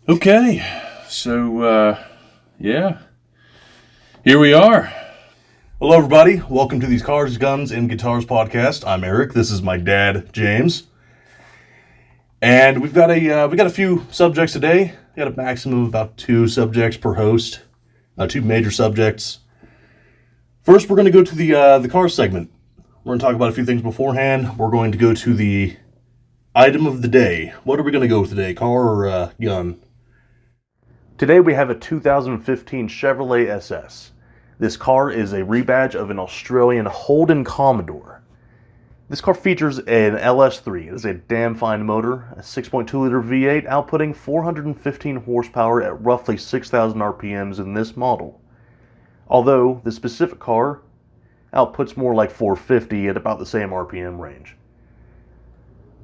Okay, so, yeah, here we are. Hello, everybody. Welcome to the Cars, Guns, and Guitars podcast. I'm Eric. This is my dad, James. And we've got a few subjects today. We got a maximum of about 2 subjects per host, 2 major subjects. First, we're going to go to the car segment. We're going to talk about a few things beforehand. We're going to go to the item of the day. What are we going to go with today, car or gun? Today we have a 2015 Chevrolet SS. This car is a rebadge of an Australian Holden Commodore. This car features an LS3. It is a damn fine motor, a 6.2-liter V8 outputting 415 horsepower at roughly 6,000 RPMs in this model. Although the specific car outputs more like 450 at about the same RPM range.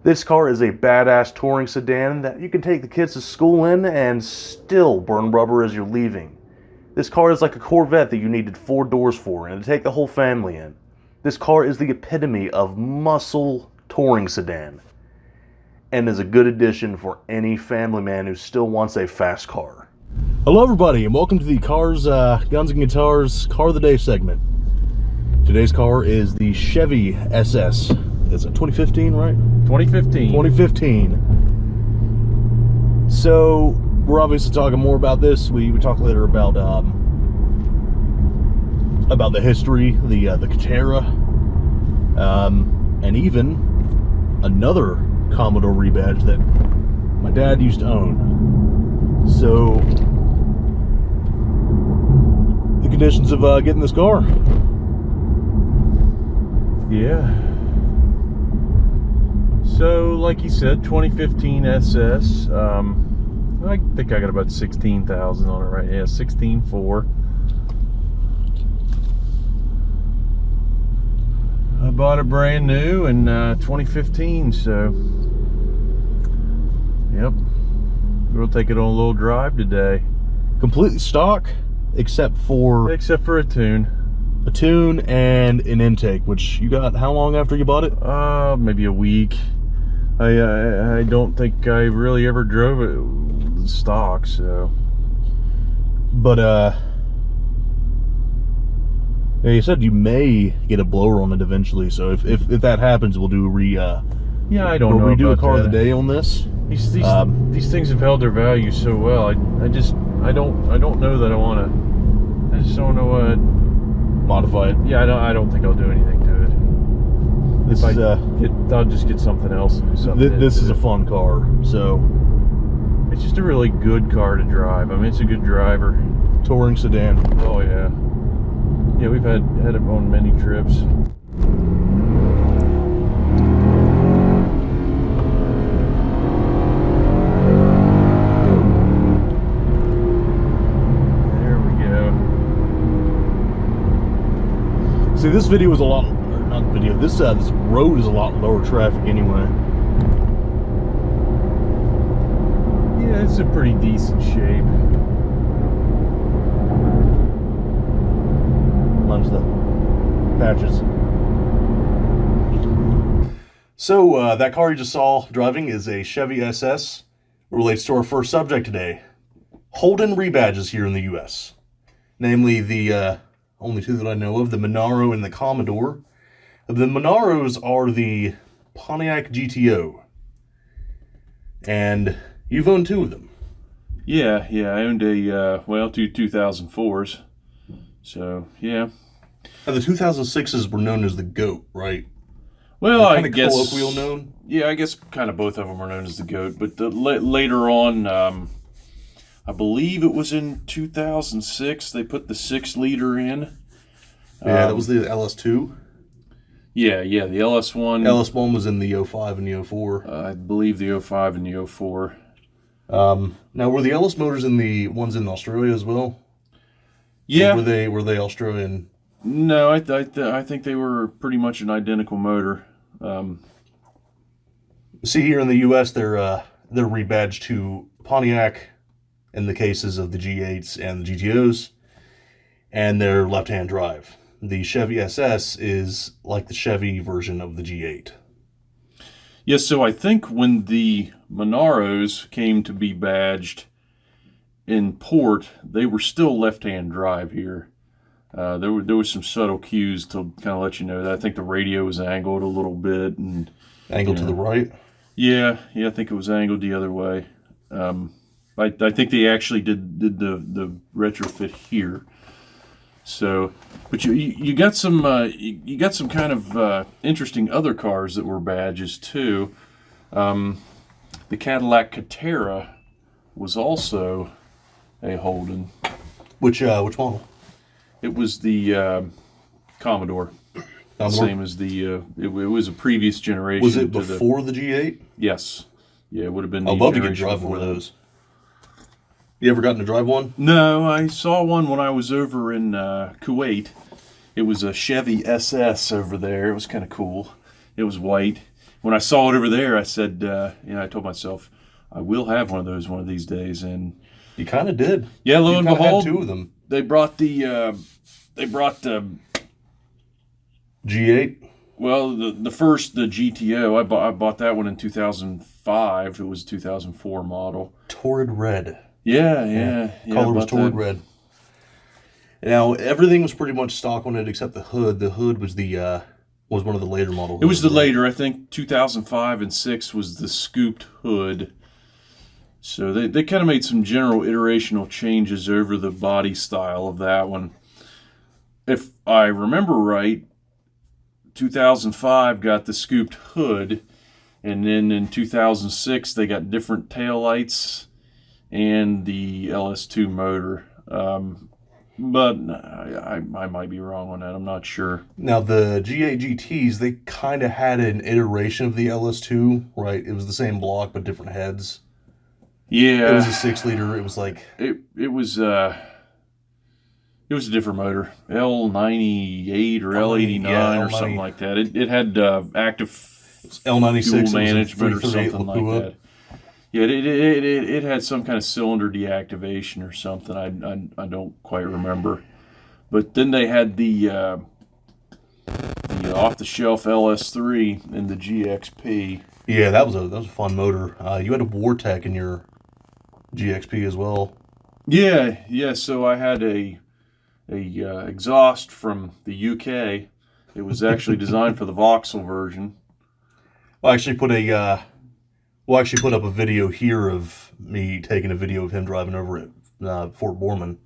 This car is a badass touring sedan that you can take the kids to school in and still burn rubber as you're leaving. This car is like a Corvette that you needed 4 doors for and to take the whole family in. This car is the epitome of muscle touring sedan and is a good addition for any family man who still wants a fast car. Hello everybody and welcome to the Cars, Guns and Guitars Car of the Day segment. Today's car is the Chevy SS. Is it 2015, right? 2015. So, we're obviously talking more about this. We talk later about the history, the Herrera, and even another Commodore rebadge that my dad used to own. So, the conditions of getting this car. Yeah. So, like you said, 2015 SS. I think I got about 16,000 on it, right? Yeah, 16.4. I bought it brand new in 2015, so yep. We'll take it on a little drive today. Completely stock, except for a tune. A tune and an intake, which you got how long after you bought it? Maybe a week. I don't think I really ever drove it stock, so. But yeah, you said you may get a blower on it eventually, so if that happens, we'll do yeah, I don't know. We'll redo about a car that. of the day on this. These things have held their value so well. I don't know that I want to. I just don't know what. Modify it. Yeah, I don't think I'll do anything to it. This is I'll just get something else and do something. This is a fun car, so. It's just a really good car to drive. I mean, it's a good driver. Touring sedan. Oh yeah. Yeah, we've had it on many trips. There we go. See, this video is a lot, or not video. This road is a lot lower traffic anyway. Yeah, it's a pretty decent shape. Minus the patches. So, that car you just saw driving is a Chevy SS. It relates to our first subject today. Holden rebadges here in the U.S. Namely, the only 2 that I know of, the Monaro and the Commodore. The Monaros are the Pontiac GTO. And you've owned 2 of them. Yeah, I owned a, 2 2004s. So, yeah. Now, the 2006s were known as the GOAT, right? Well, kind I of guess colloquial known. Yeah, I guess kind of both of them were known as the GOAT. But later on, I believe it was in 2006, they put the 6-liter in. Yeah, that was the LS2. Yeah, the LS1. LS1 was in the 05 and the 04. I believe the 05 and the 04. Now, were the LS motors in the ones in Australia as well? Yeah. Or were they Australian? No, I think they were pretty much an identical motor. See, here in the U.S., they're rebadged to Pontiac in the cases of the G8s and the GTOs, and they're left-hand drive. The Chevy SS is like the Chevy version of the G8. Yes, so I think when the Monaros came to be badged, in port, they were still left-hand drive here. There was some subtle cues to kind of let you know that. I think the radio was angled a little bit, and Angled to the right. yeah, I think it was angled the other way. I think they actually did the retrofit here. So, but you got some kind of interesting other cars that were badges too. The Cadillac Catera was also a Holden. Which model? It was the Commodore. Same as the it was a previous generation. Was it before the G8? Yes. Yeah, it would have been. I'd love to get to drive one of those. You ever gotten to drive one? No, I saw one when I was over in Kuwait. It was a Chevy SS over there. It was kind of cool. It was white. When I saw it over there, I said, I told myself, I will have one of those one of these days. And you kind of did. Yeah, lo and behold, had two of them. They brought the G8. Well, the GTO. I bought that one in 2005. It was a 2004 model. Torrid red. Yeah. Color was torrid red. Now everything was pretty much stock on it except the hood. The hood was was one of the later models. It was the later. I think 2005 and 6 was the scooped hood. So they kind of made some general iterational changes over the body style of that one. If I remember right, 2005 got the scooped hood, and then in 2006 they got different taillights and the LS2 motor. But I might be wrong on that. I'm not sure. Now, the G8 GTs, they kind of had an iteration of the LS2, right? It was the same block, but different heads. Yeah. It was a 6-liter. It was like... It was a different motor. L98 or L89 or something like that. It had active L96 fuel management or something like that. Yeah, it had some kind of cylinder deactivation or something. I don't quite remember. But then they had the off-the-shelf LS3 and the GXP. Yeah, that was a fun motor. You had a Vortec in your GXP as well. Yeah. So I had a exhaust from the UK. It was actually designed for the Vauxhall version. We'll actually put up a video here of me taking a video of him driving over at Fort Borman.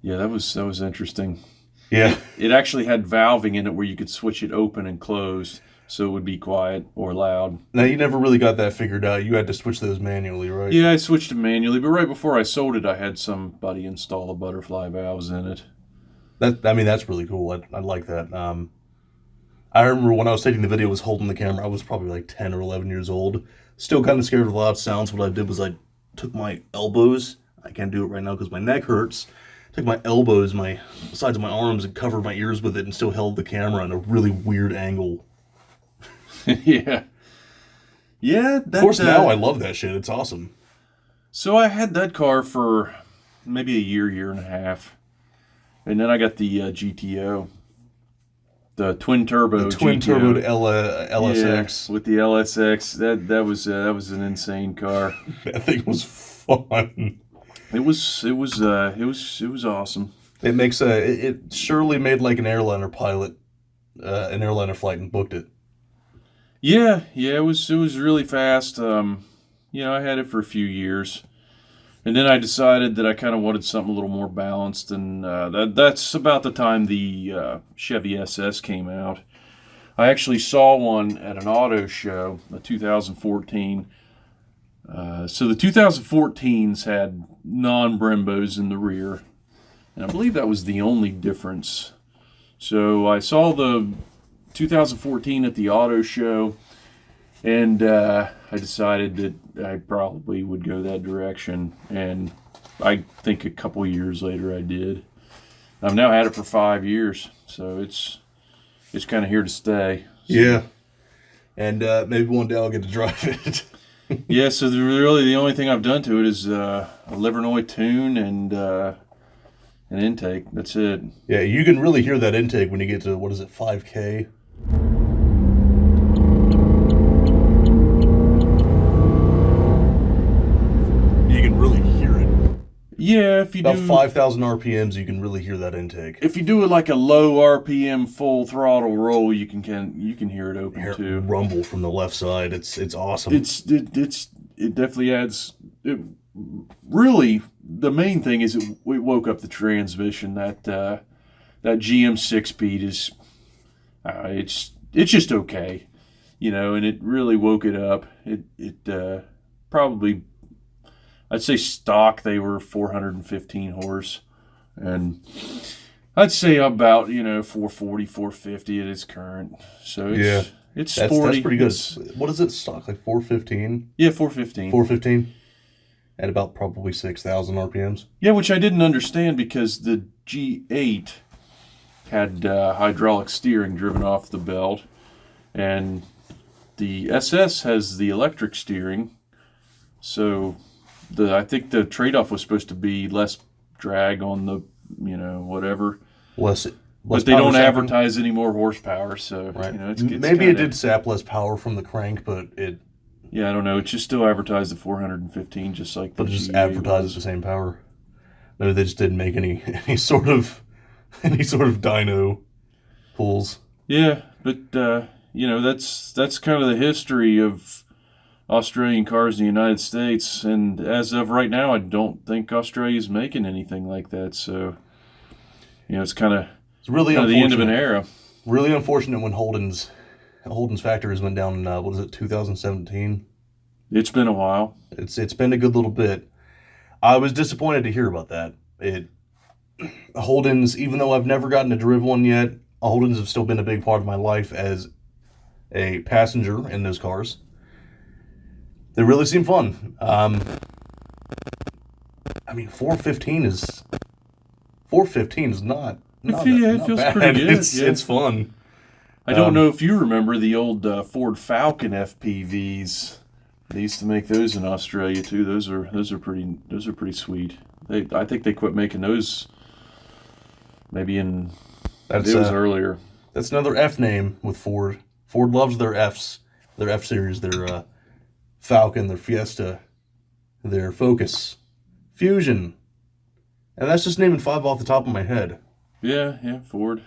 Yeah, that was interesting. Yeah. It actually had valving in it where you could switch it open and closed so it would be quiet or loud. Now, you never really got that figured out. You had to switch those manually, right? Yeah, I switched them manually, but right before I sold it, I had somebody install the butterfly valves in it. That's really cool. I like that. I remember when I was taking the video, I was holding the camera. I was probably like 10 or 11 years old. Still kind of scared of loud sounds. What I did was I took my elbows. I can't do it right now because my neck hurts. Took my elbows, my sides of my arms, and covered my ears with it and still held the camera in a really weird angle. Yeah. Of course, now I love that shit. It's awesome. So I had that car for maybe a year and a half. And then I got the GTO. The twin turbo turbo LSX. Yeah, with the LSX. That was an insane car. That thing was fun. It was awesome. It makes it surely made like an airliner pilot, an airliner flight and booked it. Yeah, it was really fast. I had it for a few years, and then I decided that I kind of wanted something a little more balanced, and that's about the time the Chevy SS came out. I actually saw one at an auto show, a 2014. So the 2014s had non-Brembos in the rear, And I believe that was the only difference. So I saw the 2014 at the auto show, and I decided that I probably would go that direction. And I think a couple years later I did. I've now had it for 5 years, so it's kind of here to stay. So. Yeah. And maybe one day I'll get to drive it. Yeah, so really the only thing I've done to it is a Livernois tune and an intake. That's it. Yeah, you can really hear that intake when you get to, 5K? You can really hear it. Yeah, if you About do 5,000 RPMs, you can really hear that intake. if you do it like a low RPM full throttle roll, you can hear it open too. Rumble from the left side. It's awesome. It definitely adds. Really, the main thing is it woke up the transmission. That GM 6-speed is it's just okay, and it really woke it up. It probably, I'd say stock they were 415 horse, and I'd say about 440, 450 at its current. So it's sporty. That's pretty good. What is it stock, like 415? Yeah, 415. 415 at about probably 6,000 RPMs. Yeah, which I didn't understand because the G8 had hydraulic steering driven off the belt, and the SS has the electric steering. So I think the trade-off was supposed to be less drag on the whatever. Less but they don't advertise any more horsepower, so right. It's maybe it did sap less power from the crank, but it. Yeah, I don't know. It just still advertised the 415, just like. But it just advertises the same power. Maybe they just didn't make any sort of dyno pulls. Yeah, but that's kind of the history of Australian cars in the United States, and as of right now, I don't think Australia's making anything like that. So, it's kind of really the end of an era. Really unfortunate when Holden's factories went down in 2017. It's been a while. It's been a good little bit. I was disappointed to hear about that. Holden's, even though I've never gotten to drive one yet, Holden's have still been a big part of my life as a passenger in those cars. They really seem fun. 415 is not it feels bad. pretty good. It's fun. I don't know if you remember the old Ford Falcon FPVs. They used to make those in Australia too. Those are pretty sweet. I think they quit making those maybe it was earlier. That's another F name with Ford. Ford loves their Fs, their F series, their Falcon, their Fiesta, their Focus, Fusion, and that's just naming 5 off the top of my head. Yeah, Ford.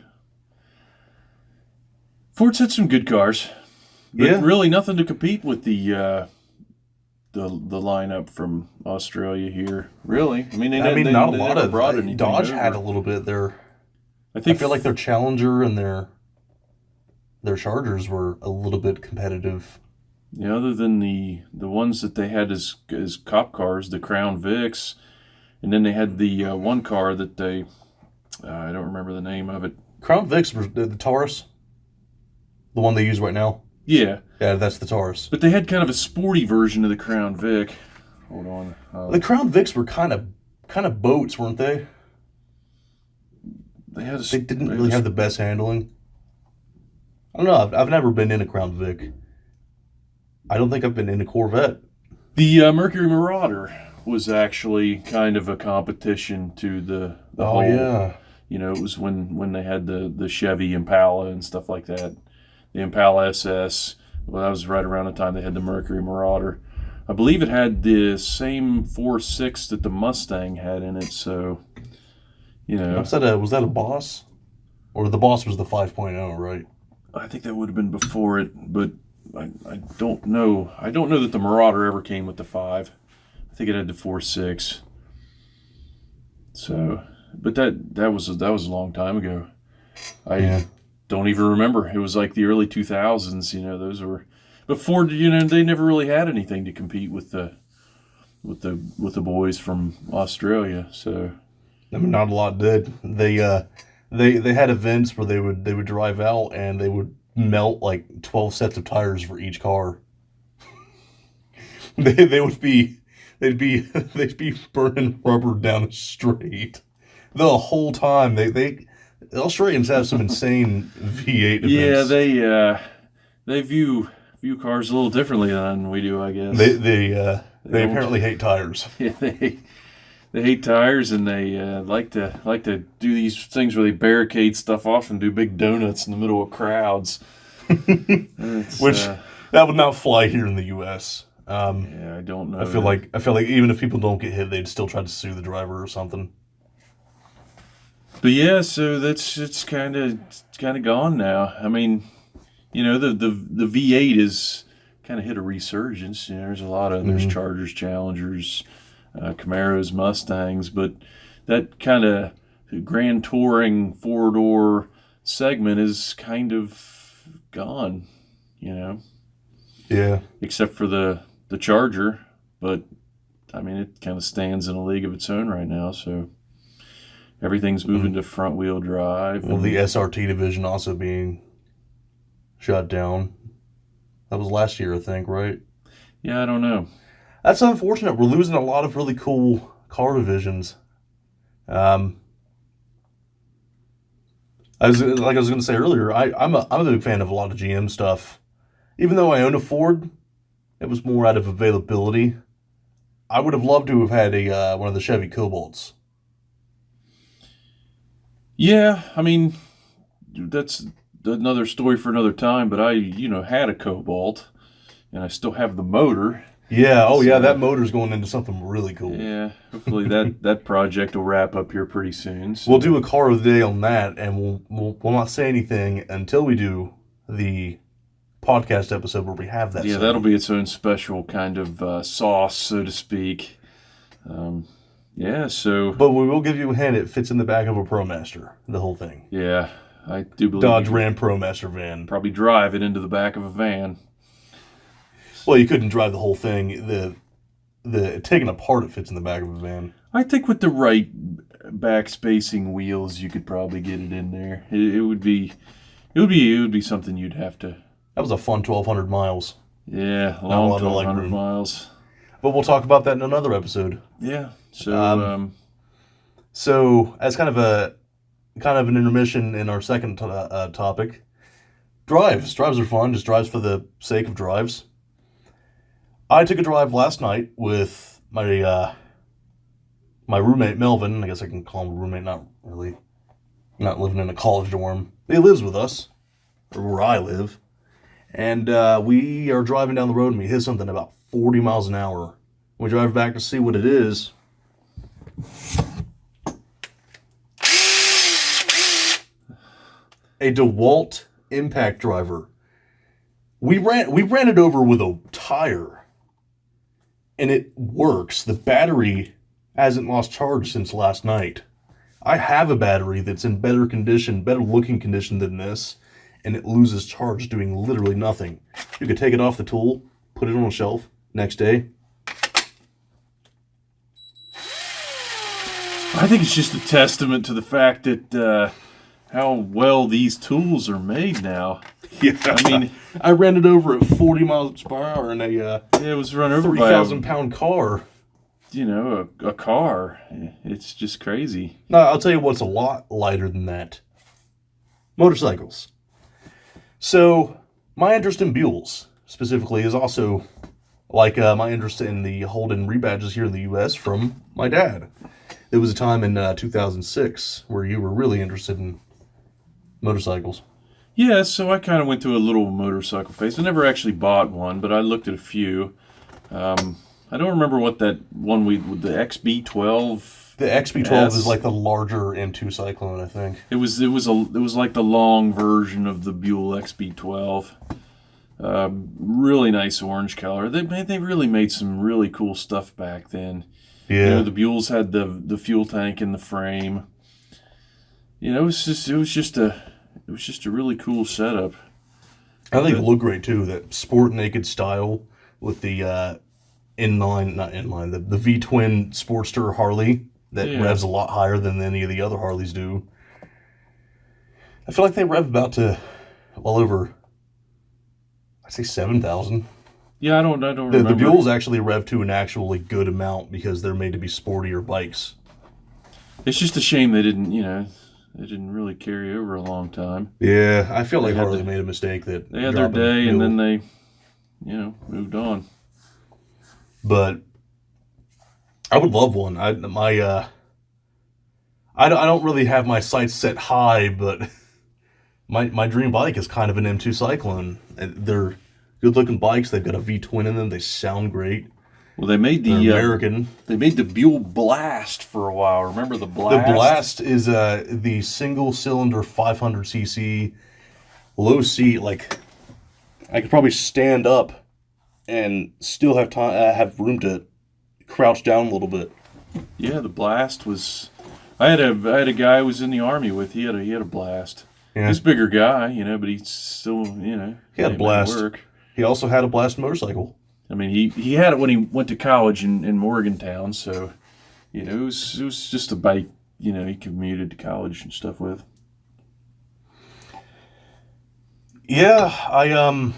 Ford's had some good cars, but really nothing to compete with the lineup from Australia here. Really, not a lot of. Brought anything Dodge over. had a little bit there. I think feel like their Challenger and their Chargers were a little bit competitive. Yeah, other than the ones that they had as cop cars, the Crown Vics, and then they had the one car that they I don't remember the name of it. Crown Vics were the Taurus, the one they use right now. Yeah, that's the Taurus. But they had kind of a sporty version of the Crown Vic. Hold on. The Crown Vics were kind of boats, weren't they? They didn't really have the best handling. I don't know. I've never been in a Crown Vic. I don't think I've been in a Corvette. The Mercury Marauder was actually kind of a competition to the whole. Yeah. It was when they had the Chevy Impala and stuff like that. The Impala SS. Well, that was right around the time they had the Mercury Marauder. I believe it had the same 4.6 that the Mustang had in it. So, Was that a Boss? Or the Boss was the 5.0, right? I think that would have been before it, but I don't know. I don't know that the Marauder ever came with the 5. I think it had the 4.6. So, but that was a long time ago. I don't even remember. It was like the early 2000s. Those were. But Ford, they never really had anything to compete with the boys from Australia. So. I mean, not a lot did. They had events where they would drive out and they would melt like 12 sets of tires for each car. they would be they'd be burning rubber down the street the whole time. The Australians have some insane V8 events. Yeah, they view cars a little differently than we do, I guess. They apparently hate tires. Yeah, they hate tires, and they like to do these things where they barricade stuff off and do big donuts in the middle of crowds. Which that would not fly here in the U.S. Yeah, I don't know. I feel like even if people don't get hit, they'd still try to sue the driver or something. But yeah, so it's kind of gone now. I mean, the V8 is kind of hit a resurgence. There's a lot of there's Chargers, Challengers, Camaros, Mustangs, but that kind of grand touring 4-door segment is kind of gone. Yeah. Except for the Charger, but I mean it kind of stands in a league of its own right now. So everything's moving to front wheel drive. Well, the SRT division also being shut down. That was last year, I think, right? Yeah, I don't know. That's unfortunate. We're losing a lot of really cool car divisions. I was going to say earlier, I'm a big fan of a lot of GM stuff. Even though I own a Ford, it was more out of availability. I would have loved to have had one of the Chevy Cobalts. Yeah, I mean, that's another story for another time, but I, had a Cobalt, and I still have the motor. Yeah, yeah, that motor's going into something really cool. Yeah, hopefully that project will wrap up here pretty soon. So. We'll do a car of the day on that, and we'll not say anything until we do the podcast episode where we have that. Yeah, that'll be its own special kind of sauce, so to speak. Yeah, so... But we will give you a hint, it fits in the back of a ProMaster, the whole thing. Yeah, I do believe... Dodge Ram ProMaster van. Probably drive it into the back of a van. Well, you couldn't drive the whole thing. The taken apart, it fits in the back of a van. I think with the right back spacing wheels, you could probably get it in there. It would be something you'd have to... That was a fun 1,200 miles. Yeah, long 1,200 miles. But we'll talk about that in another episode. Yeah. So, so as kind of an intermission in our second topic, drives. Drives are fun. Just drives for the sake of drives. I took a drive last night with my roommate Melvin. I guess I can call him a roommate. Not really. Not living in a college dorm. He lives with us, or where I live. And we are driving down the road and we hit something about 40 miles an hour. We drive back to see what it is. A DeWalt impact driver. We ran it over with a tire. And it works. The battery hasn't lost charge since last night. I have a battery that's in better looking condition than this. And it loses charge doing literally nothing. You could take it off the tool, put it on a shelf, next day. I think it's just a testament to the fact that how well these tools are made now. Yeah, I mean, I ran it over at 40 miles per hour in a it was run over by 3,000-pound car. A car. It's just crazy. No, I'll tell you what's a lot lighter than that. Motorcycles. So, my interest in Buells, specifically, is also like my interest in the Holden rebadges here in the U.S. from my dad. There was a time in 2006 where you were really interested in motorcycles. Yeah, so I kind of went through a little motorcycle phase. I never actually bought one, but I looked at a few. I don't remember what that one with the XB12. The XB12 is like the larger M2 Cyclone, I think. It was like the long version of the Buell XB12. Really nice orange color. They really made some really cool stuff back then. Yeah. The Buells had the fuel tank in the frame. It was just a really coal setup. I think it looked great too. That sport naked style with the the V-twin Sportster Harley that revs a lot higher than any of the other Harleys do. I feel like they rev about to well over, I'd say 7,000. Yeah, I don't remember. The Buells actually rev to an actually good amount because they're made to be sportier bikes. It's just a shame they didn't, they didn't really carry over a long time. Yeah, I feel like Harley made a mistake that they had their day and then they, moved on. But I would love one. I don't really have my sights set high, but my dream bike is kind of an M2 Cyclone. They're good-looking bikes. They've got a V-twin in them. They sound great. Well, they made the American. They made the Buell Blast for a while. Remember the Blast? The Blast is the single-cylinder 500cc low seat. Like I could probably stand up and still have time, have room to crouch down a little bit. Yeah, the Blast was. I had a guy I was in the Army with. He had a Blast. Yeah. He's a bigger guy, but he's still, he had a Blast. Work. He also had a Blast motorcycle. I mean, he had it when he went to college in Morgantown, so it was just a bike, he commuted to college and stuff with. Yeah,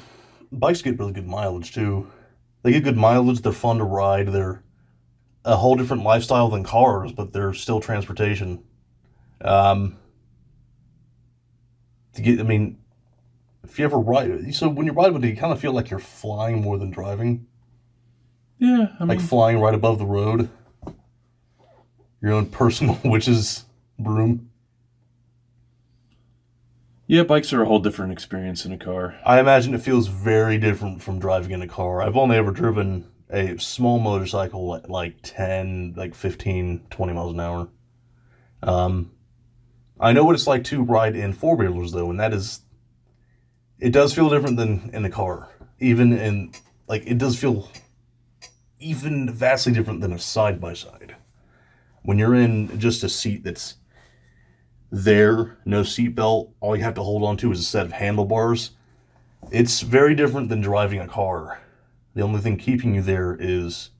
bikes get really good mileage too. They get good mileage. They're fun to ride. They're a whole different lifestyle than cars, but they're still transportation. If you ever ride, so when you ride with it, you kind of feel like you're flying more than driving. Yeah, like flying right above the road. Your own personal witch's broom. Yeah, bikes are a whole different experience in a car. I imagine it feels very different from driving in a car. I've only ever driven a small motorcycle at like 15, 20 miles an hour. I know what it's like to ride in four-wheelers, though, and it does feel different than in a car. It does feel even vastly different than a side-by-side. When you're in just a seat that's there, no seatbelt, all you have to hold on to is a set of handlebars, it's very different than driving a car. The only thing keeping you there is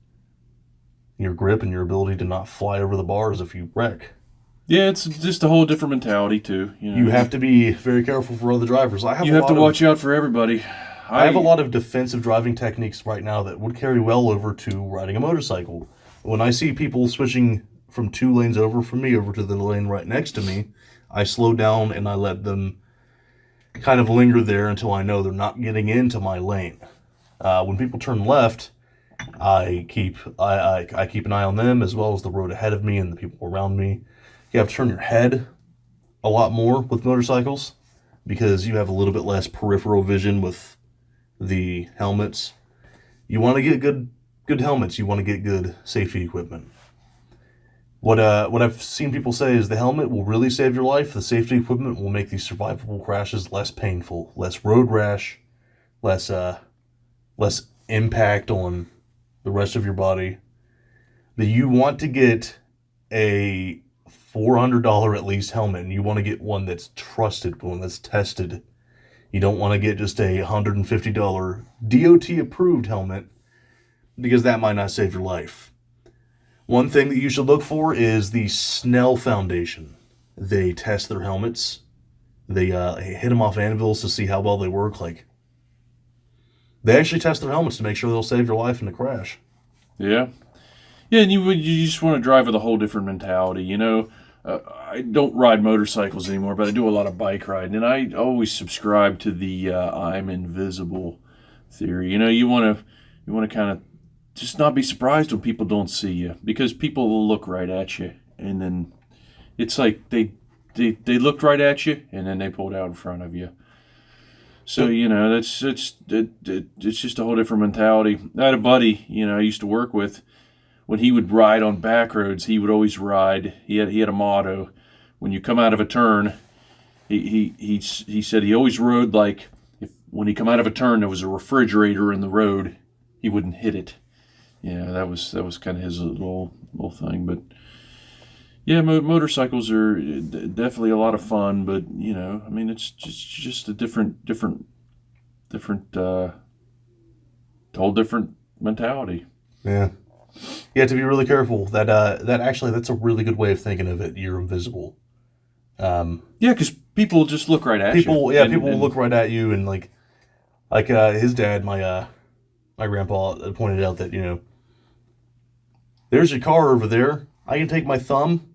your grip and your ability to not fly over the bars if you wreck. Yeah, it's just a whole different mentality, too. You have to be very careful for other drivers. You have to watch out for everybody. I have a lot of defensive driving techniques right now that would carry well over to riding a motorcycle. When I see people switching from 2 lanes over from me over to the lane right next to me, I slow down and I let them kind of linger there until I know they're not getting into my lane. When people turn left, I keep an eye on them as well as the road ahead of me and the people around me. You have to turn your head a lot more with motorcycles because you have a little bit less peripheral vision with the helmets. You want to get good helmets. You want to get good safety equipment. What I've seen people say is the helmet will really save your life. The safety equipment will make these survivable crashes less painful, less road rash, less impact on the rest of your body. That you want to get a $400 at least helmet, and you want to get one that's trusted, one that's tested. You don't want to get just a $150 DOT approved helmet because that might not save your life. One thing that you should look for is the Snell Foundation. They test their helmets. They hit them off anvils to see how well they work. They actually test their helmets to make sure they'll save your life in a crash. Yeah. Yeah, and you just want to drive with a whole different mentality. I don't ride motorcycles anymore, but I do a lot of bike riding, and I always subscribe to the I'm invisible theory. You want to kind of just not be surprised when people don't see you, because people will look right at you, and then it's like they looked right at you, and then they pulled out in front of you. So it's just a whole different mentality. I had a buddy I used to work with. When he would ride on back roads, he would always ride. He had a motto: when you come out of a turn, he said he always rode like when he come out of a turn there was a refrigerator in the road, he wouldn't hit it. That was kind of his little thing. But yeah, motorcycles are definitely a lot of fun. But it's just a different whole different mentality. Yeah. You have to be really careful. That's a really good way of thinking of it. You're invisible. Yeah, because people just look right at you. People will look right at you, and like his dad, my grandpa pointed out that, there's your car over there. I can take my thumb,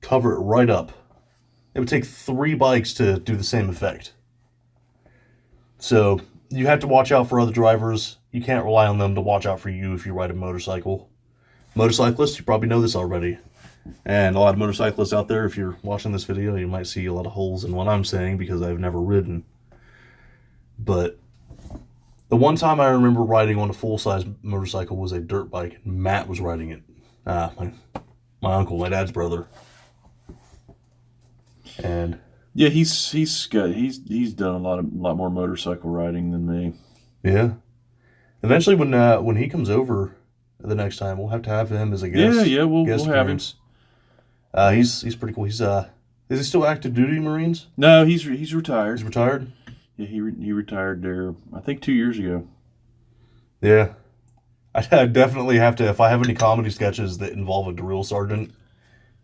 cover it right up. It would take 3 bikes to do the same effect. So you have to watch out for other drivers. You can't rely on them to watch out for you if you ride a motorcycle. Motorcyclists, you probably know this already. And a lot of motorcyclists out there, if you're watching this video, you might see a lot of holes in what I'm saying because I've never ridden. But the one time I remember riding on a full-size motorcycle was a dirt bike, and Matt was riding it. My uncle, my dad's brother. And yeah, he's done a lot more motorcycle riding than me. Yeah. Eventually, when he comes over the next time, we'll have to have him as a guest. Yeah, we'll have him. He's pretty cool. Is he still active duty Marines? No, he's retired. He's retired? Yeah, he retired there, I think 2 years ago. Yeah. I definitely have to, if I have any comedy sketches that involve a drill sergeant,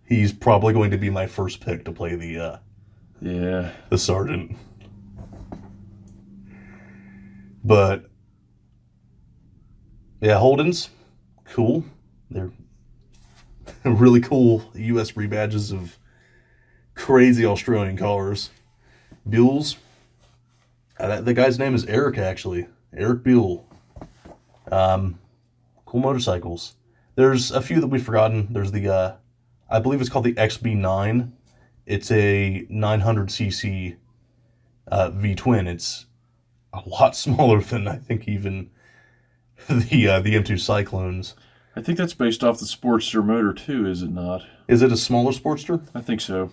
he's probably going to be my first pick to play the sergeant. But yeah, Holdens, cool. They're really cool U.S. rebadges of crazy Australian cars. Buells, the guy's name is Erik, actually. Erik Buell. Cool motorcycles. There's a few that we've forgotten. There's the, I believe it's called the XB9. It's a 900cc V-twin. It's a lot smaller than, I think, even the M2 Cyclones. I think that's based off the Sportster motor too, is it not? Is it a smaller Sportster? I think so.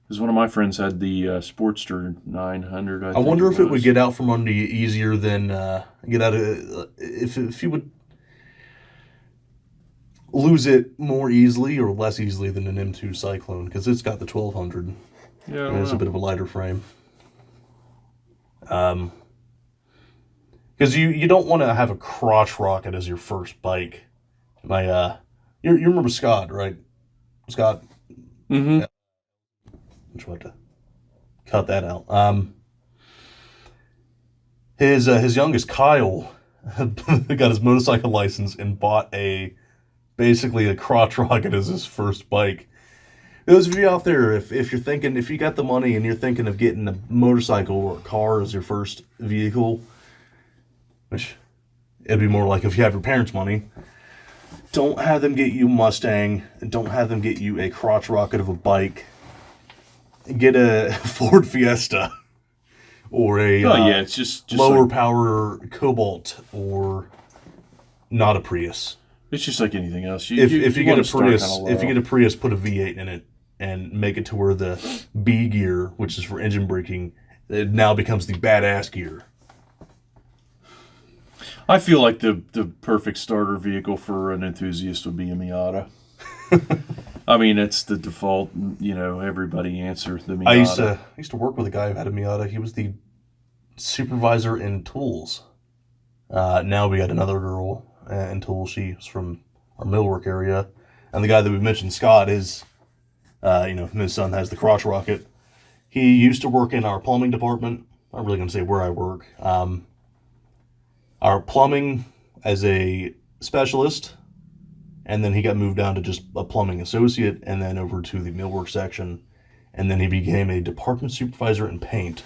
Because one of my friends had the Sportster 900. I wonder if it would get out from under you easier than get out of if you would lose it more easily or less easily than an M2 Cyclone, because it's got the 1200. Yeah, and it's a bit of a lighter frame. Because you don't want to have a crotch rocket as your first bike. You remember Scott, right? Scott. Mm-hmm. Yeah. Just want to cut that out. His youngest, Kyle, got his motorcycle license and bought basically a crotch rocket as his first bike. Those of you out there, if you got the money and you're thinking of getting a motorcycle or a car as your first vehicle, which it'd be more like if you have your parents' money, don't have them get you a Mustang, and don't have them get you a crotch rocket of a bike. Get a Ford Fiesta or a it's just lower like, power Cobalt, or not a Prius. It's just like anything else. If you get a Prius, put a V8 in it and make it to where the B gear, which is for engine braking, it now becomes the badass gear. I feel like the perfect starter vehicle for an enthusiast would be a Miata. I mean, it's the default, everybody answer, the Miata. I used to work with a guy who had a Miata. He was the supervisor in tools. Now we got another girl in tools. She's from our millwork area. And the guy that we mentioned, Scott, is, his son has the crotch rocket. He used to work in our plumbing department. I'm not really going to say where I work. Our plumbing as a specialist, and then he got moved down to just a plumbing associate, and then over to the millwork section, and then he became a department supervisor in paint.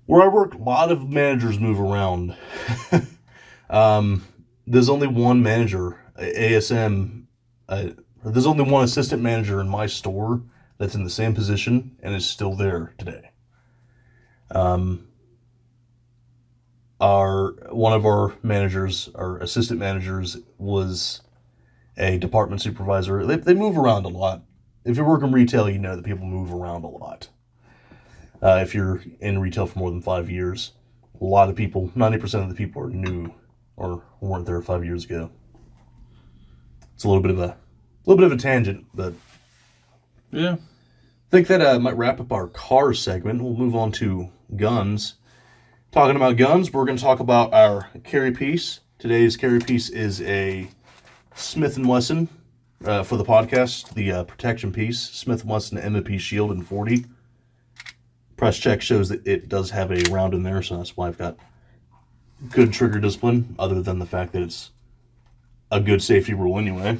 Where I work, a lot of managers move around. There's only one manager, ASM. There's only one assistant manager in my store that's in the same position and is still there today. One of our managers, our assistant managers, was a department supervisor. They move around a lot. If you work in retail, you know that people move around a lot. If you're in retail for more than 5 years, a lot of people, 90% of the people are new or weren't there 5 years ago. It's a little bit of a tangent, but yeah, I think that might wrap up our car segment. We'll move on to guns. Talking about guns, we're going to talk about our carry piece, Today's carry piece is a Smith & Wesson for the podcast, the protection piece, Smith & Wesson M&P Shield in 40. Press check shows that it does have a round in there, so that's why I've got good trigger discipline, other than the fact that it's a good safety rule anyway.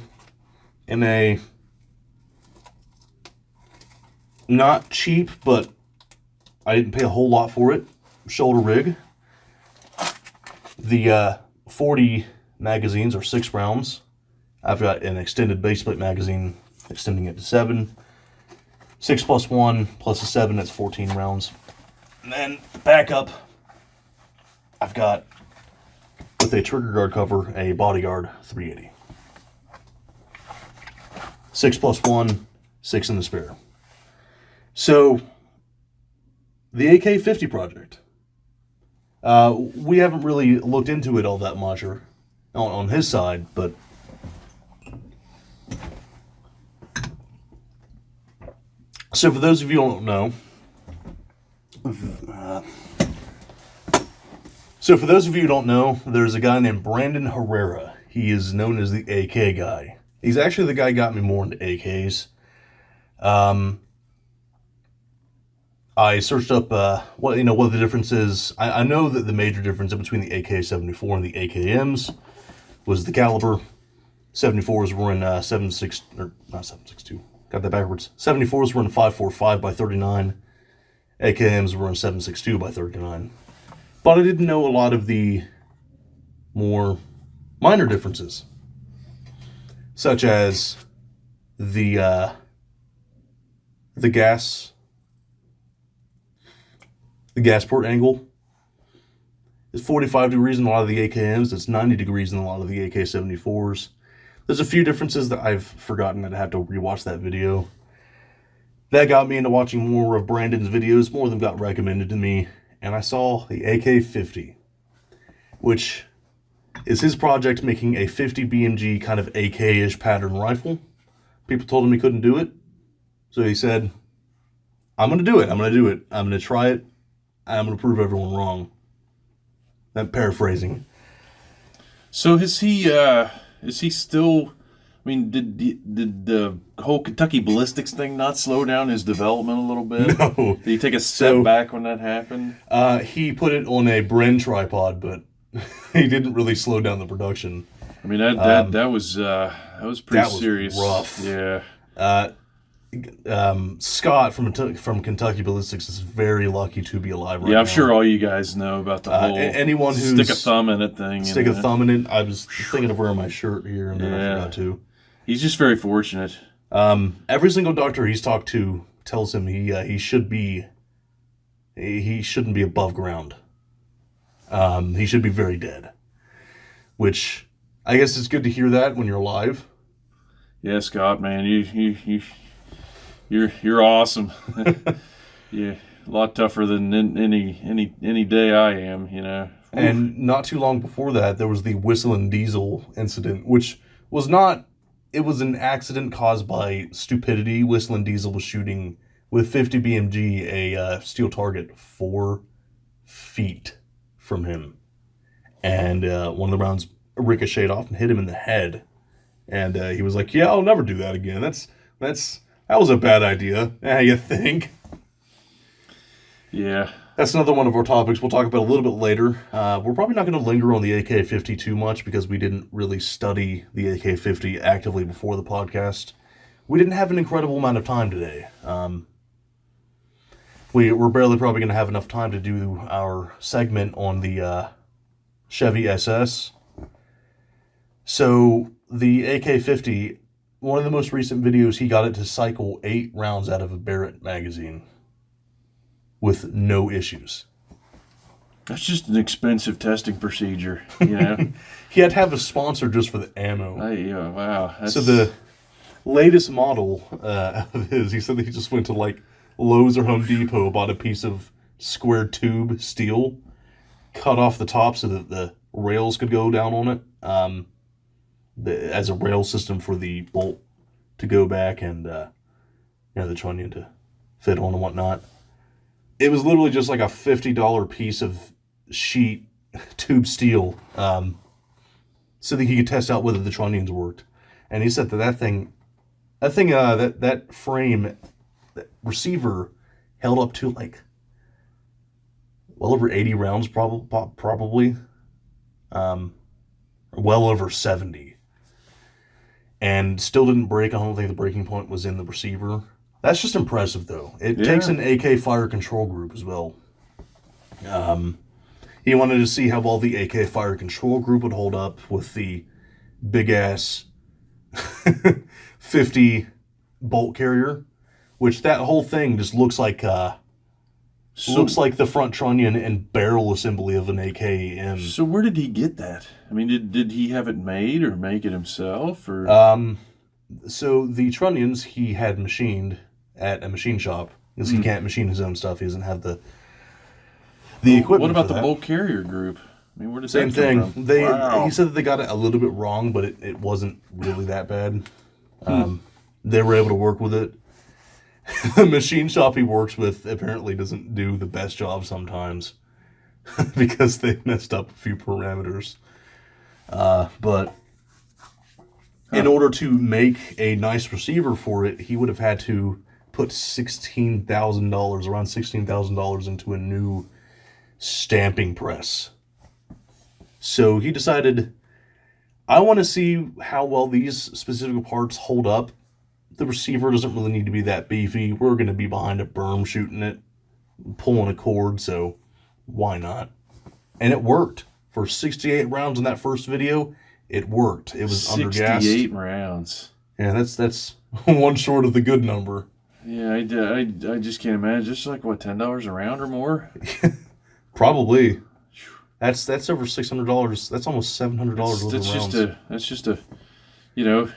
In a not cheap, but I didn't pay a whole lot for it, shoulder rig. The 40 magazines are 6 rounds. I've got an extended base plate magazine extending it to 7. 6 plus 1 plus a 7, that's 14 rounds. And then back up, I've got, with a trigger guard cover, a bodyguard 380. 6 plus 1, 6 in the spare. So, the AK-50 project. We haven't really looked into it all that much or on his side, but so for those of you who don't know, there's a guy named Brandon Herrera. He is known as the AK guy. He's actually the guy who got me more into AKs. I searched up what the difference is. I know that the major difference between the AK-74 and the AKMs was the caliber. 74s were in 7.62. Got that backwards. 74s were in 5.45 by 39. AKMs were in 7.62 by 39. But I didn't know a lot of the more minor differences, such as the gas port angle is 45 degrees in a lot of the AKMs. It's 90 degrees in a lot of the AK-74s. There's a few differences that I've forgotten. I'd have to rewatch that video. That got me into watching more of Brandon's videos. More of them got recommended to me. And I saw the AK-50, which is his project making a 50 BMG kind of AK-ish pattern rifle. People told him he couldn't do it. So he said, I'm going to do it. I'm going to do it. I'm going to try it. I'm going to prove everyone wrong. I'm paraphrasing. So is he still? I mean, did the whole Kentucky ballistics thing not slow down his development a little bit? No. Did he take a step back when that happened? He put it on a Bren tripod, but he didn't really slow down the production. I mean, that was pretty serious. Rough. Yeah. Scott from Kentucky Ballistics is very lucky to be alive right now. Yeah, I'm sure all you guys know about the whole anyone who's stick a thumb in it thing. Stick a thumb in it. I was thinking of wearing my shirt here, and then I forgot to. He's just very fortunate. Every single doctor he's talked to tells him he shouldn't be above ground. He should be very dead. Which I guess it's good to hear that when you're alive. Yeah, Scott, man, You're awesome. Yeah, a lot tougher than any day I am, you know. And not too long before that, there was the Whistling Diesel incident, which was not. It was an accident caused by stupidity. Whistling Diesel was shooting with 50 BMG a steel target 4 feet from him, and one of the rounds ricocheted off and hit him in the head. And he was like, "Yeah, I'll never do that again. That was a bad idea." You think? Yeah. That's another one of our topics we'll talk about a little bit later. We're probably not going to linger on the AK-50 too much because we didn't really study the AK-50 actively before the podcast. We didn't have an incredible amount of time today. We're barely probably going to have enough time to do our segment on the Chevy SS. So the AK-50... one of the most recent videos, he got it to cycle 8 rounds out of a Barrett magazine with no issues. That's just an expensive testing procedure, you know. He had to have a sponsor just for the ammo. Wow. So the latest model of his, he said that he just went to like Lowe's or Home Depot, bought a piece of square tube steel, cut off the top so that the rails could go down on it. As a rail system for the bolt to go back and the trunnion to fit on and whatnot. It was literally just like a $50 piece of sheet tube steel. so that he could test out whether the trunnions worked. And he said that frame, that receiver, held up to like well over 80 rounds, probably, well over 70, and still didn't break. I don't think the breaking point was in the receiver. That's just impressive, though. It takes an AK fire control group as well. He wanted to see how well the AK fire control group would hold up with the big-ass 50 bolt carrier, which that whole thing just looks like looks like the front trunnion and barrel assembly of an AK-50. So where did he get that? I mean, did he have it made or make it himself? Or So the trunnions he had machined at a machine shop, because he can't machine his own stuff. He doesn't have the equipment. What about for the that. bolt carrier group? I mean, where does Same that come thing. from? He said that they got it a little bit wrong, but it wasn't really that bad. They were able to work with it. The machine shop he works with apparently doesn't do the best job sometimes because they messed up a few parameters. But in order to make a nice receiver for it, he would have had to put around $16,000 into a new stamping press. So he decided, I want to see how well these specific parts hold up. The receiver doesn't really need to be that beefy. We're going to be behind a berm shooting it, pulling a cord, so why not? And it worked. For 68 rounds in that first video, it worked. It was under gas. 68 rounds. Yeah, that's one short of the good number. Yeah, I just can't imagine. Just like, what, $10 a round or more? Probably. That's over $600. That's almost $700 worth of rounds. That's just a, you know,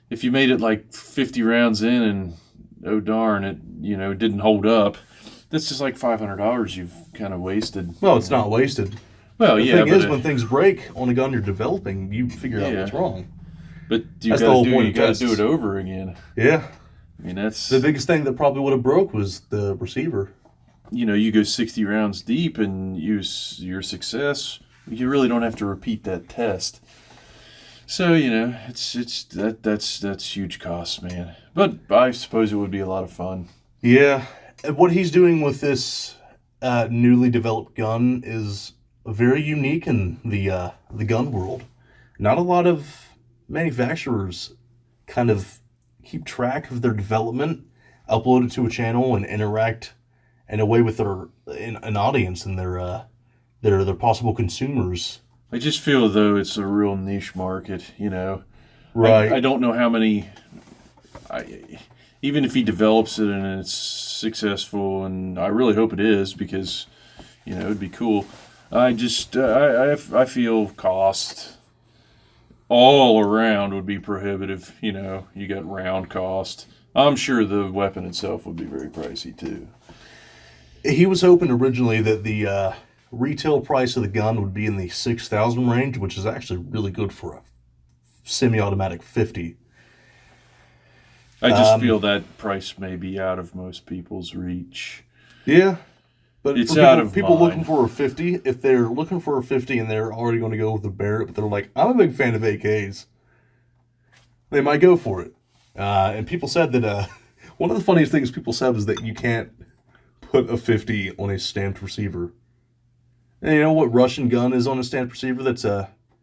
if you made it like 50 rounds in and, oh darn, it, didn't hold up, that's just like $500 you've kind of wasted. Well, it's not wasted. Well, the thing is, when things break on a gun you're developing, you figure out what's wrong. But you got to do it over again. Yeah. I mean, that's... The biggest thing that probably would have broke was the receiver. You go 60 rounds deep and use your success, you really don't have to repeat that test. So, that's huge cost, man. But I suppose it would be a lot of fun. Yeah. What he's doing with this newly developed gun is very unique in the gun world. Not a lot of manufacturers kind of keep track of their development, upload it to a channel, and interact in a way with an audience and their possible consumers. I just feel, though, it's a real niche market, Right. I don't know how many... even if he develops it and it's successful, and I really hope it is, because, it'd be cool. I just... I feel cost all around would be prohibitive. You got round cost. I'm sure the weapon itself would be very pricey, too. He was hoping originally that the retail price of the gun would be in the $6,000 range, which is actually really good for a semi-automatic 50. I just feel that price may be out of most people's reach. Yeah, but it's for people looking for a 50, if they're looking for a 50 and they're already going to go with a Barrett, but they're like, I'm a big fan of AKs, they might go for it. And people said that one of the funniest things people said was that you can't put a 50 on a stamped receiver. And you know what Russian gun is on a stamped receiver that's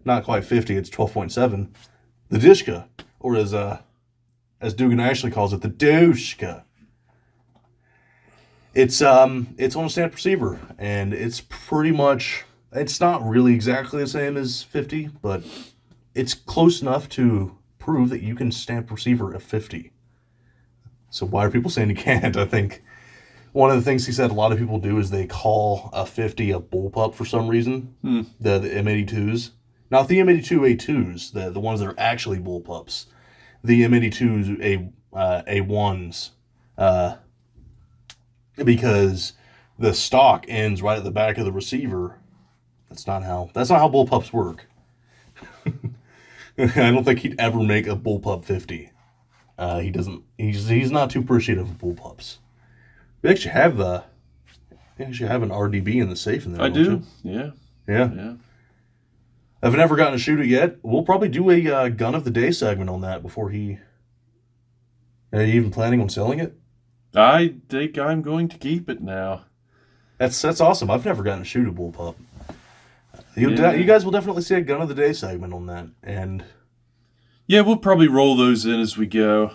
not quite 50, it's 12.7? The Dishka, or as Dugan Ashley calls it, the Dushka. It's on a stamped receiver, and it's pretty much, it's not really exactly the same as 50, but it's close enough to prove that you can stamp receiver a 50. So why are people saying you can't? I think one of the things he said a lot of people do is they call a 50 a bullpup for some reason. The M82s. Not the M82A2s, the ones that are actually bullpups. The M82s A1s. Because the stock ends right at the back of the receiver. That's not how bullpups work. I don't think he'd ever make a bullpup 50. He doesn't. He's not too appreciative of bullpups. We actually have an RDB in the safe in there. I do. You? Yeah. I've never gotten to shoot it yet. We'll probably do a gun of the day segment on that before he... Are you even planning on selling it? I think I'm going to keep it now. That's awesome. I've never gotten to shoot a bullpup. You Yeah. guys will definitely see a gun of the day segment on that. And Yeah, we'll probably roll those in as we go.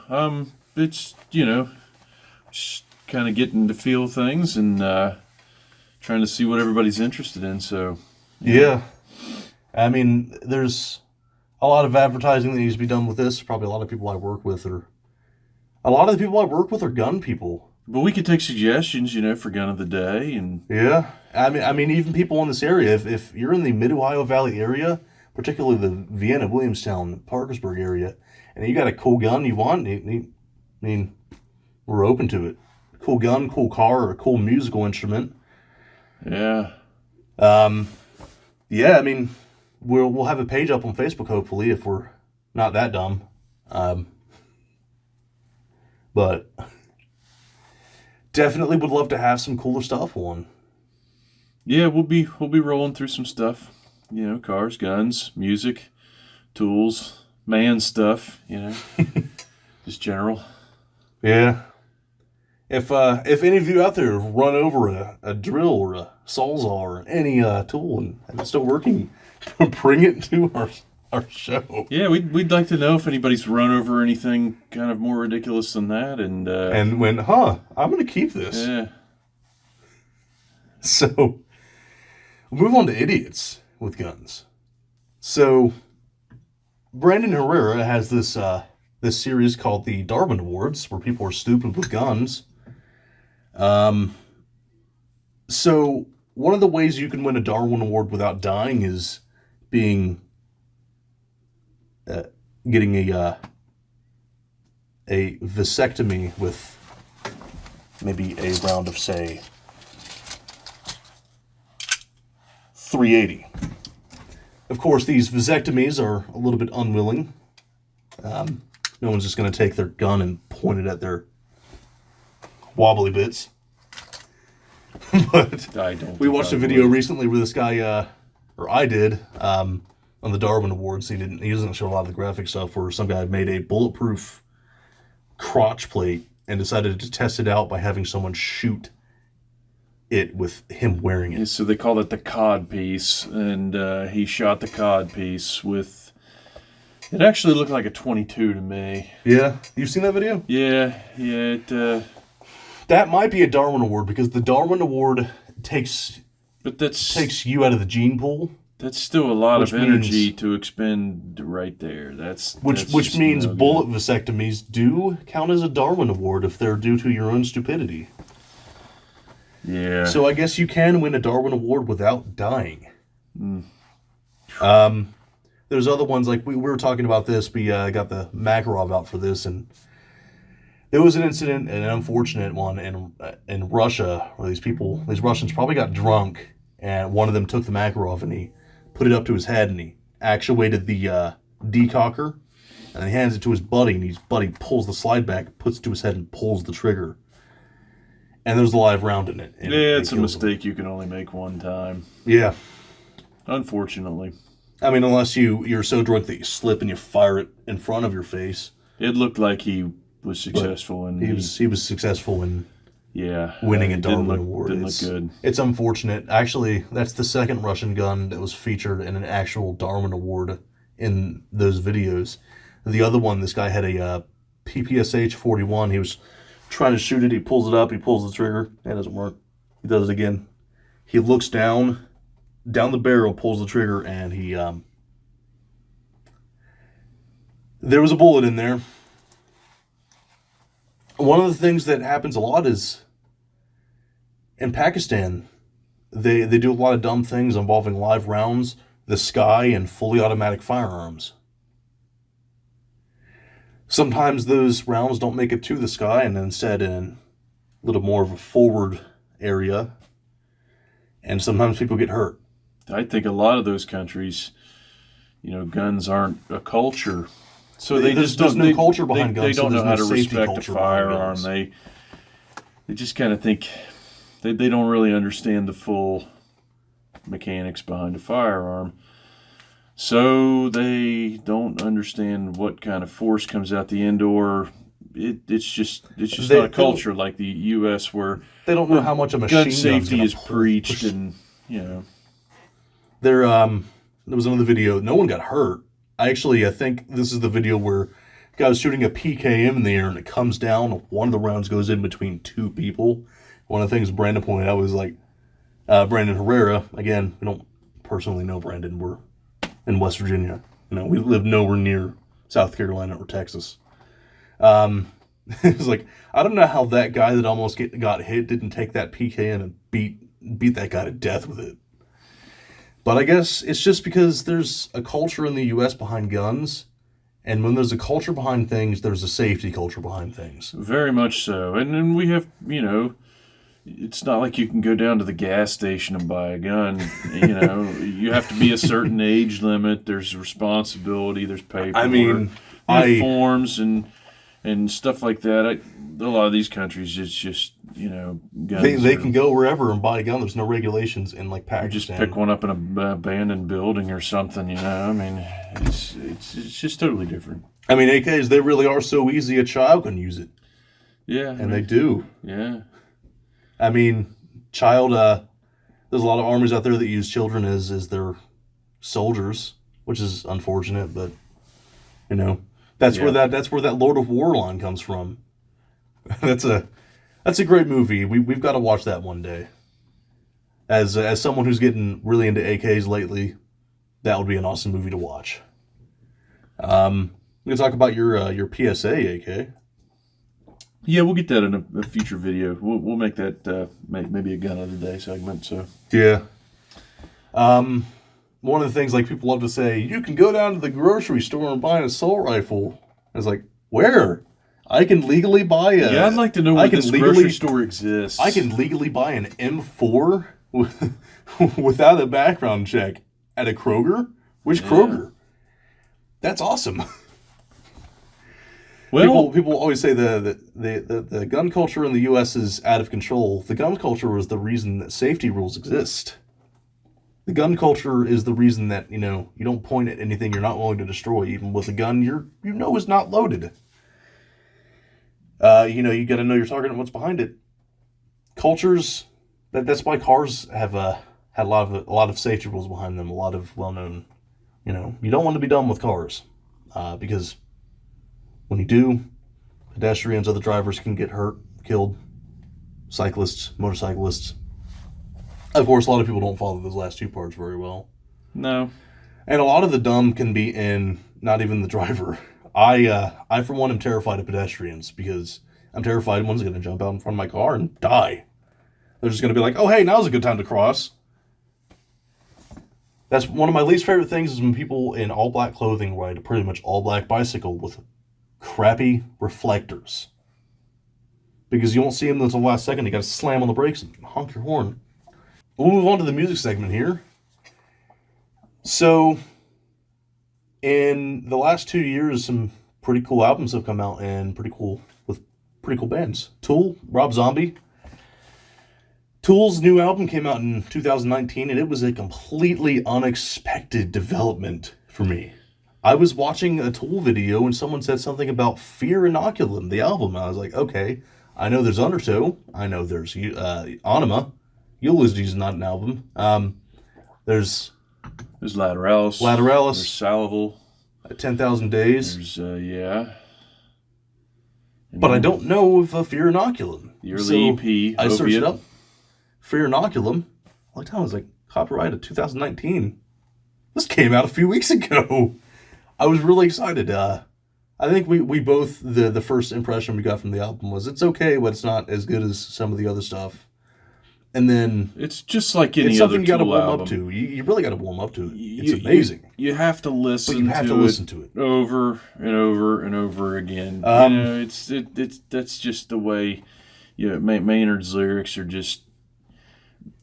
It's, just kind of getting to feel things and trying to see what everybody's interested in. So, yeah. I mean, there's a lot of advertising that needs to be done with this. Probably a lot of people I work with are... A lot of the people I work with are gun people. But we could take suggestions, for gun of the day, and Yeah. I mean, even people in this area. If you're in the Mid-Ohio Valley area, particularly the Vienna, Williamstown, Parkersburg area, and you got a cool gun you want, I mean, we're open to it. Cool gun, cool car, or a cool musical instrument. yeah, Yeah, I mean, we'll have a page up on Facebook, hopefully, if we're not that dumb. But definitely would love to have some cooler stuff on. yeah, we'll be rolling through some stuff, cars, guns, music, tools, man stuff, just general. Yeah. If any of you out there have run over a drill or a sawzall or any tool and it's still working, bring it to our show. Yeah, we'd like to know if anybody's run over anything kind of more ridiculous than that, And when, I'm going to keep this. yeah, So, we'll move on to idiots with guns. So, Brandon Herrera has this series called the Darwin Awards, where people are stupid with guns. So, one of the ways you can win a Darwin Award without dying is getting a vasectomy with maybe a round of, say, 380. Of course, these vasectomies are a little bit unwilling. No one's just going to take their gun and point it at their wobbly bits. But I don't. we watched a video recently where this guy, or I did, on the Darwin Awards. He doesn't show a lot of the graphic stuff, where some guy made a bulletproof crotch plate and decided to test it out by having someone shoot it with him wearing it. So they call it the cod piece, and he shot the cod piece with. It actually looked like a 22 to me. Yeah, you've seen that video? Yeah. That might be a Darwin Award, because the Darwin Award takes you out of the gene pool. That's still a lot Which of energy means- to expend right there. Which just means no good. bullet vasectomies do count as a Darwin Award if they're due to your own stupidity. Yeah. So I guess you can win a Darwin Award without dying. There's other ones, like we were talking about this. We got the Makarov out for this, and there was an incident, an unfortunate one in Russia, where these Russians probably got drunk, and one of them took the Makarov and he put it up to his head and he actuated the decocker, and then he hands it to his buddy, and his buddy pulls the slide back, puts it to his head, and pulls the trigger. And there's a live round in it. And Yeah, it's a kills him. mistake you can only make one time. Yeah. Unfortunately. I mean, unless you're so drunk that you slip and you fire it in front of your face. It looked like he was successful, and He was successful in yeah, winning a it Darwin Award. Didn't look good. It's unfortunate. Actually, that's the second Russian gun that was featured in an actual Darwin Award in those videos. The other one, this guy had a PPSH 41. He was trying to shoot it. He pulls it up. He pulls the trigger. It doesn't work. He does it again. He looks down the barrel, pulls the trigger, and he there was a bullet in there. One of the things that happens a lot is in Pakistan, they do a lot of dumb things involving live rounds, the sky, and fully automatic firearms. Sometimes those rounds don't make it to the sky, and instead in a little more of a forward area, and sometimes people get hurt. I think a lot of those countries, guns aren't a culture. So There's no culture behind guns, They so don't know there's how no to safety respect a culture behind firearm. guns. They just kind of think they don't really understand the full mechanics behind a firearm. So they don't understand what kind of force comes out the end door. It's just not a culture like the U.S. where they don't know how much a machine gun gun's safety gonna is preached, and there was another video. No one got hurt. I think this is the video where the guy was shooting a PKM in the air and it comes down. One of the rounds goes in between two people. One of the things Brandon pointed out was like Brandon Herrera. Again, we don't personally know Brandon. We're in West Virginia. We live nowhere near South Carolina or Texas. It was like, I don't know how that guy that almost got hit didn't take that PKM and beat that guy to death with it. But I guess it's just because there's a culture in the U.S. behind guns, and when there's a culture behind things, there's a safety culture behind things. Very much so. And then we have, it's not like you can go down to the gas station and buy a gun. You have to be a certain age limit. There's responsibility. There's paperwork. Forms and stuff like that. A lot of these countries, it's just, guns. They can go wherever and buy a gun. There's no regulations in like Pakistan. Just pick one up in an abandoned building or something. It's just totally different. AKs, they really are so easy. A child can use it. Yeah, and they do. Yeah. Child. There's a lot of armies out there that use children as their soldiers, which is unfortunate, but that's where that Lord of War line comes from. That's a great movie. We've got to watch that one day. As someone who's getting really into AKs lately, that would be an awesome movie to watch. I'm gonna talk about your PSA AK. Yeah, we'll get that in a future video. We'll make that maybe a gun of the day segment. So yeah. One of the things like people love to say, you can go down to the grocery store and buy an assault rifle. I was like, where? I can legally buy I'd like to know where this grocery store exists. I can legally buy an M4 without a background check at a Kroger? Which Kroger? That's awesome. Well, people always say the gun culture in the U.S. is out of control. The gun culture is the reason that safety rules exist. The gun culture is the reason that, you don't point at anything you're not willing to destroy, even with a gun is not loaded. You got to know your target and what's behind it. Cultures, that's why cars have had a lot of safety rules behind them, a lot of well-known, you don't want to be dumb with cars, because when you do, pedestrians, other drivers can get hurt, killed, cyclists, motorcyclists. Of course, a lot of people don't follow those last two parts very well. No. And a lot of the dumb can be in not even the driver. I for one, am terrified of pedestrians because I'm terrified one's going to jump out in front of my car and die. They're just going to be like, oh, hey, now's a good time to cross. That's one of my least favorite things is when people in all black clothing ride a pretty much all black bicycle with crappy reflectors. Because you won't see them until the last second. You got to slam on the brakes and honk your horn. We'll move on to the music segment here. So, in the last 2 years, some pretty cool albums have come out and pretty cool bands. Tool, Rob Zombie. Tool's new album came out in 2019, and it was a completely unexpected development for me. I was watching a Tool video, and someone said something about Fear Inoculum, the album. I was like, okay, I know there's Undertow. I know there's Anima. Eulogy's not an album. There's Lateralis. There's Salvo. 10,000 Days. There's, But I don't know if Fear Inoculum. The early EP. I searched it up. Fear Inoculum. I was like, copyrighted 2019. This came out a few weeks ago. I was really excited. I think we both, the first impression we got from the album was it's okay, but it's not as good as some of the other stuff. And then it's just like any it's other something you got to warm album. up to. You really got to warm up to it. It's amazing. You have to listen. But you have to listen to it over and over and over again. That's just the way. Maynard's lyrics are just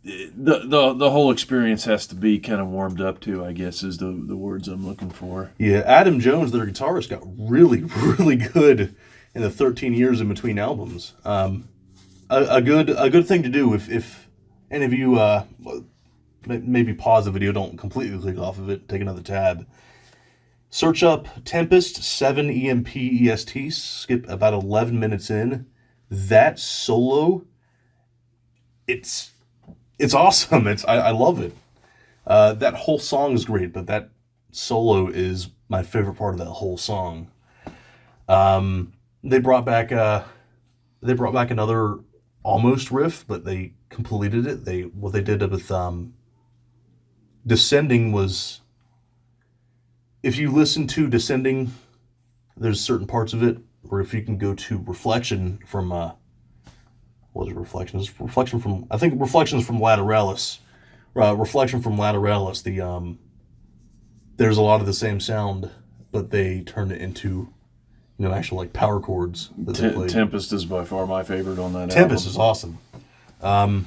the whole experience has to be kind of warmed up to. I guess is the words I'm looking for. Yeah, Adam Jones, their guitarist, got really really good in the 13 years in between albums. A good thing to do if any of you maybe pause the video, don't completely click off of it, take another tab. Search up Tempest 7 EMP EST, skip about 11 minutes in. That solo, it's awesome. I love it. That whole song is great, but that solo is my favorite part of that whole song. They brought back another almost riff, but they completed it. What they did with Descending was, if you listen to Descending, there's certain parts of it where if you can go to Reflection from what is it, Reflection? It's Reflection from, I think Reflections from Lateralis. Reflection from Lateralis. There's a lot of the same sound, but they turned it into, actual like power chords that they played. Tempest is by far my favorite on that Tempest album. is awesome. And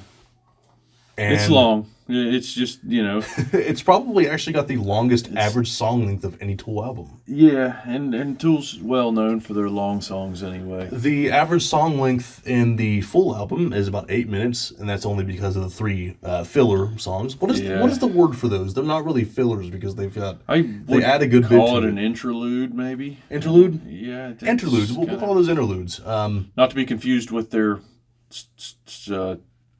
It's long. It's just, it's probably actually got the longest average song length of any Tool album. Yeah, and Tool's well known for their long songs anyway. The average song length in the full album is about 8 minutes, and that's only because of the 3 filler songs. What is the word for those? They're not really fillers because they add a good bit to it. Call it an interlude, maybe. Interlude? Yeah, interludes. We'll call those interludes. Not to be confused with their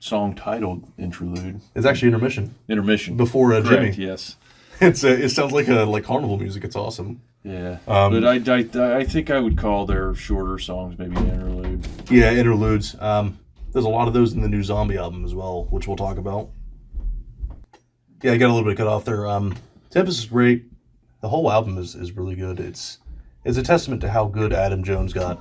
song titled Interlude. It's actually intermission. Intermission before Correct, Jimmy. Yes. It sounds like carnival music. It's awesome. Yeah, but I think I would call their shorter songs maybe an interlude. Yeah, interludes. There's a lot of those in the new Zombie album as well, which we'll talk about. Yeah, I got a little bit cut off there. Tempest is great. The whole album is really good. It's a testament to how good Adam Jones got.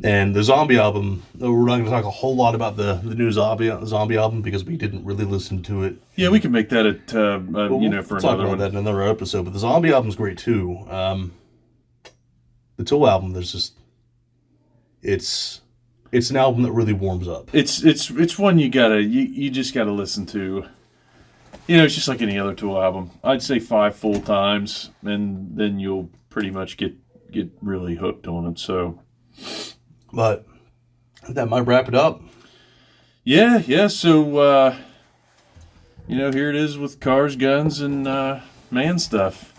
And the Zombie album, we're not going to talk a whole lot about the new Zombie album because we didn't really listen to it. Yeah, we can make that for we'll another talk about one. that in another episode. But the Zombie album's great too. The Tool album, it's an album that really warms up. It's one you just gotta listen to. It's just like any other Tool album. I'd say 5 full times, and then you'll pretty much get really hooked on it. So. But that might wrap it up. Yeah. So, here it is with cars, guns, and man stuff.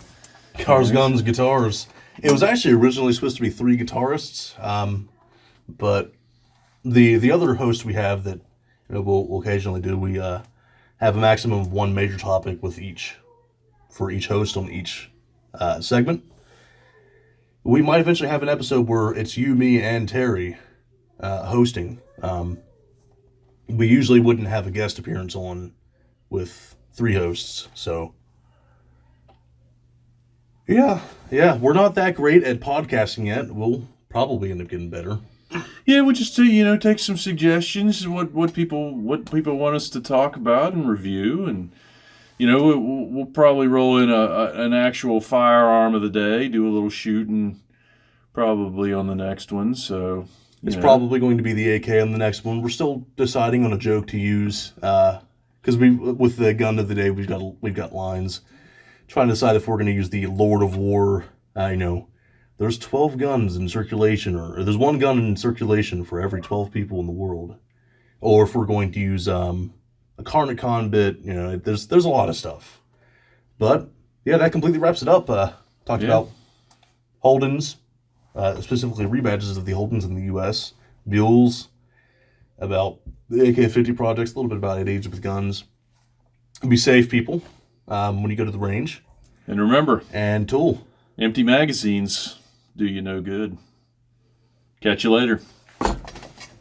Cars, guns, guitars. It was actually originally supposed to be 3 guitarists, but the other host we have that we'll occasionally do, we have a maximum of 1 major topic for each host on each segment. We might eventually have an episode where it's you, me, and Terry hosting. We usually wouldn't have a guest appearance on with 3 hosts, so yeah, we're not that great at podcasting yet. We'll probably end up getting better. Yeah, we'll just take some suggestions, what people want us to talk about and review, and we'll probably roll in an actual firearm of the day, do a little shooting probably on the next one. So it's probably going to be the AK on the next one. We're still deciding on a joke to use because with the gun of the day we've got lines. Trying to decide if we're going to use the Lord of War. There's 12 guns in circulation, or there's 1 gun in circulation for every 12 people in the world, or if we're going to use a Carnicon bit. There's a lot of stuff. But yeah, that completely wraps it up. Talked about Holdens, specifically rebadges of the Holdens in the U.S., Buells, about the AK-50 projects, a little bit about age with guns. Be safe, people, when you go to the range. And remember, and Tool. Empty magazines do you no good. Catch you later.